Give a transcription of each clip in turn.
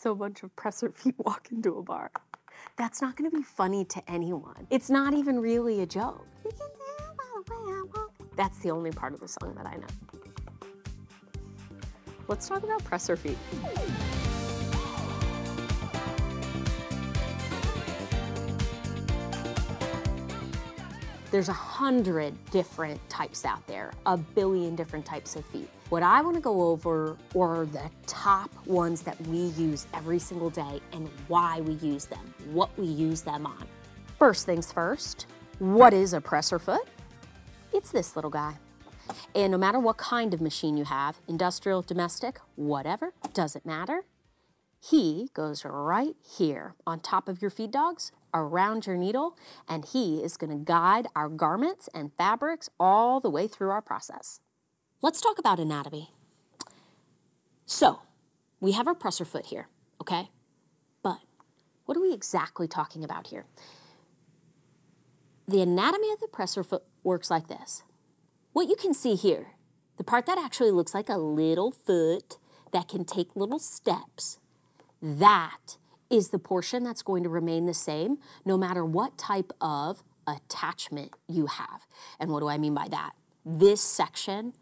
So a bunch of presser feet walk into a bar. That's not gonna be funny to anyone. It's not even really a joke. That's the only part of the song that I know. Let's talk about presser feet. There's 100 different types out there, a billion different types of feet. What I want to go over are the top ones that we use every single day and why we use them, what we use them on. First things first, what is a presser foot? It's this little guy. And no matter what kind of machine you have, industrial, domestic, whatever, doesn't matter, he goes right here on top of your feed dogs, around your needle, and he is going to guide our garments and fabrics all the way through our process. Let's talk about anatomy. So, we have our presser foot here, okay? But what are we exactly talking about here? The anatomy of the presser foot works like this. What you can see here, the part that actually looks like a little foot that can take little steps, that is the portion that's going to remain the same no matter what type of attachment you have. And what do I mean by that? This section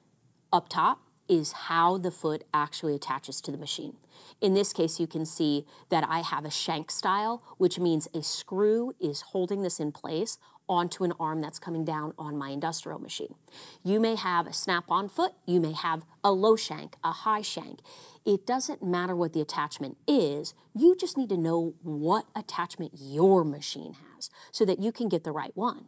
up top is how the foot actually attaches to the machine. In this case, you can see that I have a shank style, which means a screw is holding this in place onto an arm that's coming down on my industrial machine. You may have a snap-on foot, you may have a low shank, a high shank. It doesn't matter what the attachment is, you just need to know what attachment your machine has so that you can get the right one.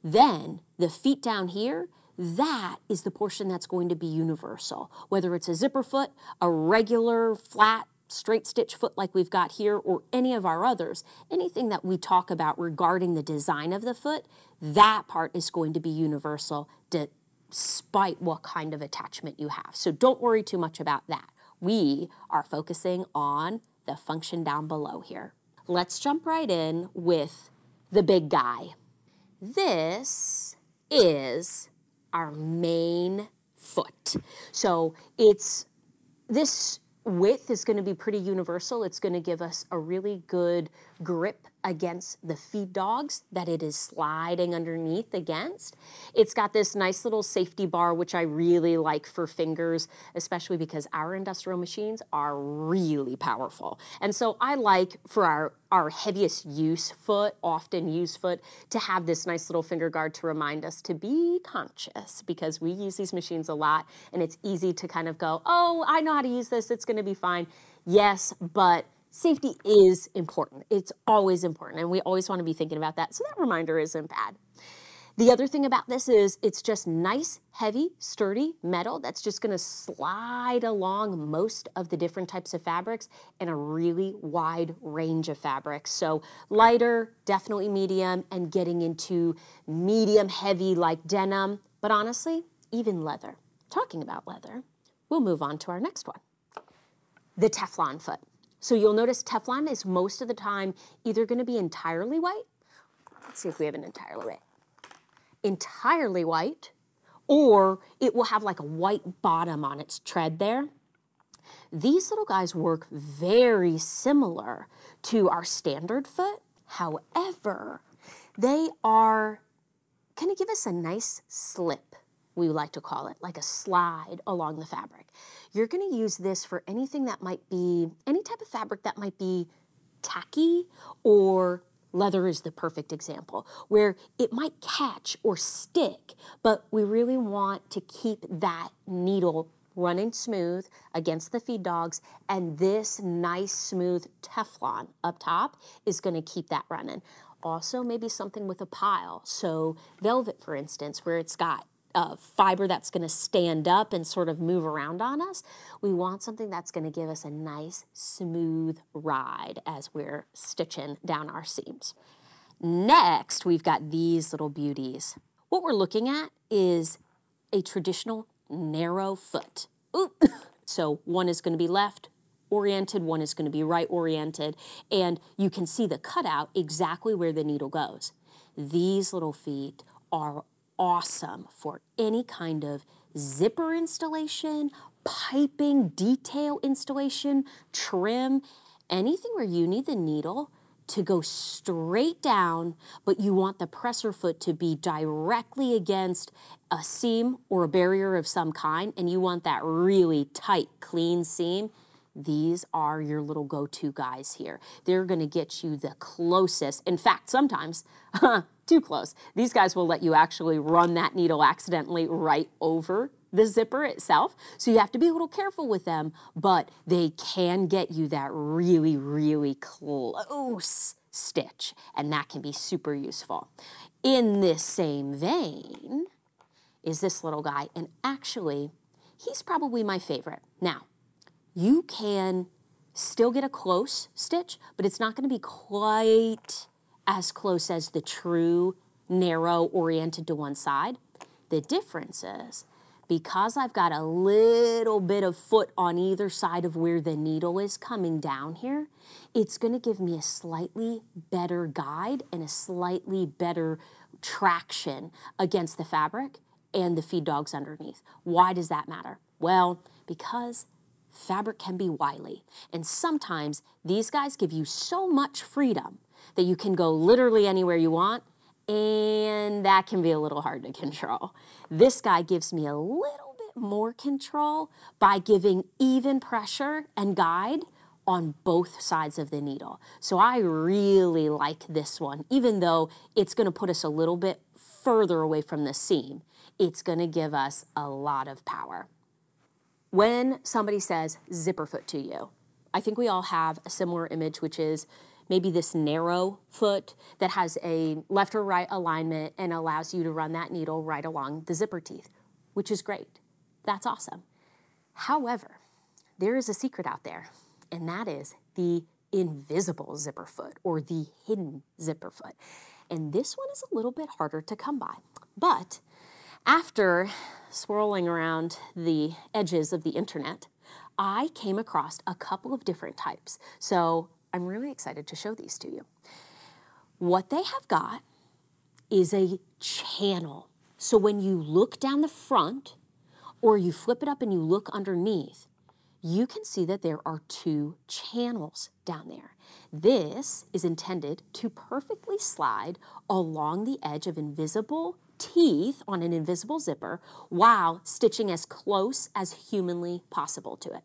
Then, the feet down here, that is the portion that's going to be universal. Whether it's a zipper foot, a regular, flat, straight stitch foot like we've got here, or any of our others, anything that we talk about regarding the design of the foot, that part is going to be universal despite what kind of attachment you have. So don't worry too much about that. We are focusing on the function down below here. Let's jump right in with the big guy. This is our main foot. So this width is going to be pretty universal. It's going to give us a really good grip against the feed dogs that it is sliding underneath against. It's got this nice little safety bar, which I really like for fingers, especially because our industrial machines are really powerful. And so I like for our heaviest use foot, often used foot, to have this nice little finger guard to remind us to be conscious, because we use these machines a lot and it's easy to kind of go, oh, I know how to use this, it's going to be fine. Yes, but safety is important. It's always important, and we always want to be thinking about that, so that reminder isn't bad. The other thing about this is it's just nice, heavy, sturdy metal that's just going to slide along most of the different types of fabrics in a really wide range of fabrics. So lighter, definitely medium, and getting into medium heavy like denim, but honestly, even leather. Talking about leather, we'll move on to our next one, the Teflon foot. So you'll notice Teflon is most of the time either going to be entirely white. Let's see if we have an entirely white, or it will have like a white bottom on its tread there. These little guys work very similar to our standard foot. However, they are going to give us a nice slip, we like to call it, like a slide along the fabric. You're going to use this for anything that might be, any type of fabric that might be tacky, or leather is the perfect example, where it might catch or stick, but we really want to keep that needle running smooth against the feed dogs, and this nice smooth Teflon up top is going to keep that running. Also, maybe something with a pile, so velvet, for instance, where it's got fiber that's going to stand up and sort of move around on us. We want something that's going to give us a nice smooth ride as we're stitching down our seams. Next, we've got these little beauties. What we're looking at is a traditional narrow foot. Oop. So one is going to be left oriented, one is going to be right oriented, and you can see the cutout exactly where the needle goes. These little feet are awesome for any kind of zipper installation, piping, detail installation, trim, anything where you need the needle to go straight down, but you want the presser foot to be directly against a seam or a barrier of some kind, and you want that really tight, clean seam, these are your little go-to guys here. They're gonna get you the closest. In fact, sometimes, too close. These guys will let you actually run that needle accidentally right over the zipper itself. So you have to be a little careful with them, but they can get you that really, really close stitch, and that can be super useful. In this same vein is this little guy, and actually, he's probably my favorite. Now, you can still get a close stitch, but it's not going to be quite as close as the true narrow oriented to one side. The difference is, because I've got a little bit of foot on either side of where the needle is coming down here, it's going to give me a slightly better guide and a slightly better traction against the fabric and the feed dogs underneath. Why does that matter? Well, because fabric can be wily, and sometimes these guys give you so much freedom that you can go literally anywhere you want, and that can be a little hard to control. This guy gives me a little bit more control by giving even pressure and guide on both sides of the needle. So I really like this one, even though it's going to put us a little bit further away from the seam. It's going to give us a lot of power. When somebody says zipper foot to you, I think we all have a similar image, which is maybe this narrow foot that has a left or right alignment and allows you to run that needle right along the zipper teeth, which is great. That's awesome. However, there is a secret out there, and that is the invisible zipper foot or the hidden zipper foot. And this one is a little bit harder to come by. But after swirling around the edges of the internet, I came across a couple of different types. So I'm really excited to show these to you. What they have got is a channel. So when you look down the front or you flip it up and you look underneath, you can see that there are two channels down there. This is intended to perfectly slide along the edge of invisible teeth on an invisible zipper while stitching as close as humanly possible to it.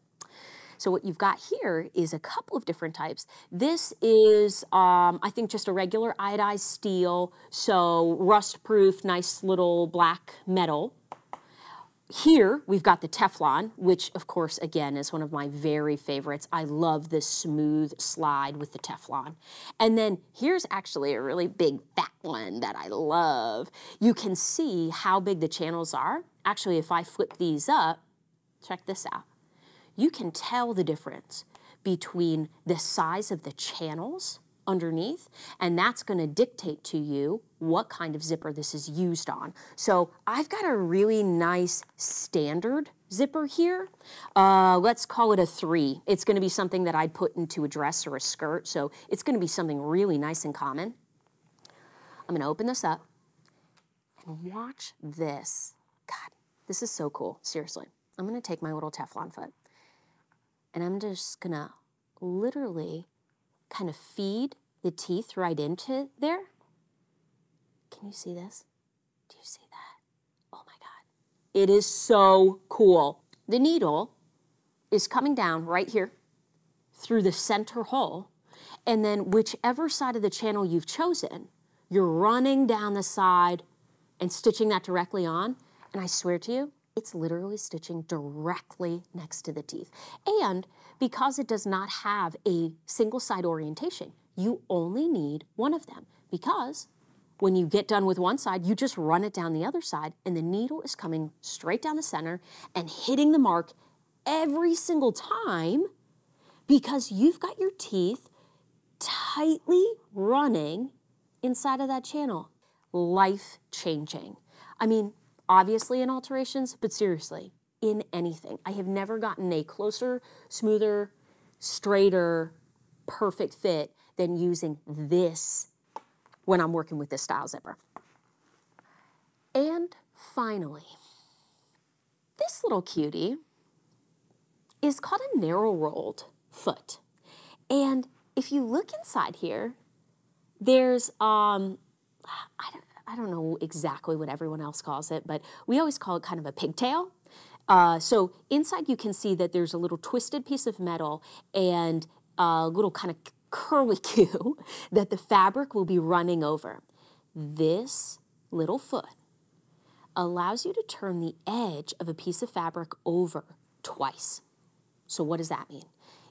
So what you've got here is a couple of different types. This is, I think, just a regular iodized steel, so rust-proof, nice little black metal. Here, we've got the Teflon, which, of course, again, is one of my very favorites. I love this smooth slide with the Teflon. And then here's actually a really big fat one that I love. You can see how big the channels are. Actually, if I flip these up, check this out. You can tell the difference between the size of the channels underneath, and that's going to dictate to you what kind of zipper this is used on. So I've got a really nice standard zipper here. Let's call it a 3. It's going to be something that I'd put into a dress or a skirt, so it's going to be something really nice and common. I'm going to open this up and watch this. God, this is so cool, seriously. I'm going to take my little Teflon foot, and I'm just going to literally kind of feed the teeth right into there. Can you see this? Do you see that? Oh my God. It is so cool. The needle is coming down right here through the center hole, and then whichever side of the channel you've chosen, you're running down the side and stitching that directly on, and I swear to you, it's literally stitching directly next to the teeth. And because it does not have a single side orientation, you only need one of them, because when you get done with one side, you just run it down the other side, and the needle is coming straight down the center and hitting the mark every single time, because you've got your teeth tightly running inside of that channel. Life-changing. I mean, obviously in alterations, but seriously, in anything. I have never gotten a closer, smoother, straighter, perfect fit than using this when I'm working with this style zipper. And finally, this little cutie is called a narrow rolled foot. And if you look inside here, there's, I don't know exactly what everyone else calls it, but we always call it kind of a pigtail. So inside you can see that there's a little twisted piece of metal and a little kind of curlicue that the fabric will be running over. This little foot allows you to turn the edge of a piece of fabric over twice. So what does that mean?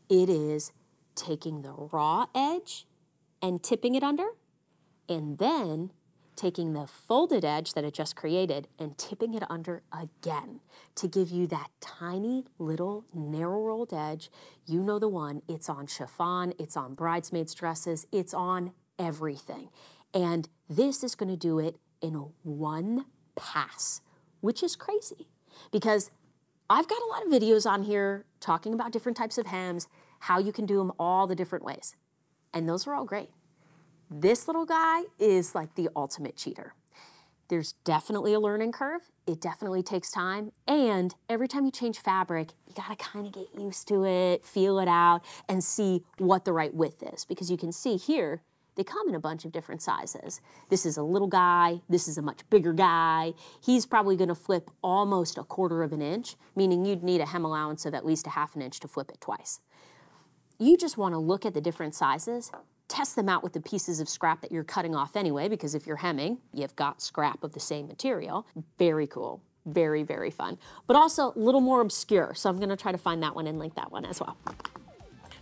It is taking the raw edge and tipping it under, and then taking the folded edge that it just created and tipping it under again to give you that tiny little narrow rolled edge. You know the one, it's on chiffon, it's on bridesmaids' dresses, it's on everything. And this is gonna do it in one pass, which is crazy because I've got a lot of videos on here talking about different types of hems, how you can do them all the different ways. And those are all great. This little guy is like the ultimate cheater. There's definitely a learning curve. It definitely takes time. And every time you change fabric, you gotta kind of get used to it, feel it out, and see what the right width is. Because you can see here, they come in a bunch of different sizes. This is a little guy. This is a much bigger guy. He's probably gonna flip almost 1/4 of an inch, meaning you'd need a hem allowance of at least 1/2 inch to flip it twice. You just wanna look at the different sizes, test them out with the pieces of scrap that you're cutting off anyway, because if you're hemming, you've got scrap of the same material. Very cool, very, very fun. But also a little more obscure, so I'm gonna try to find that one and link that one as well.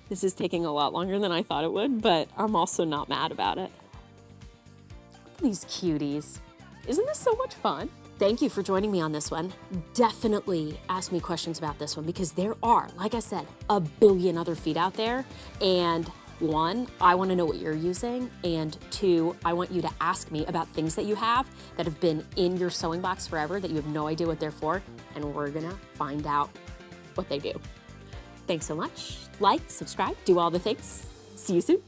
This is taking a lot longer than I thought it would, but I'm also not mad about it. Look at these cuties. Isn't this so much fun? Thank you for joining me on this one. Definitely ask me questions about this one because there are, like I said, a billion other feet out there. And one, I want to know what you're using. And two, I want you to ask me about things that you have that have been in your sewing box forever that you have no idea what they're for. And we're gonna find out what they do. Thanks so much. Like, subscribe, do all the things. See you soon.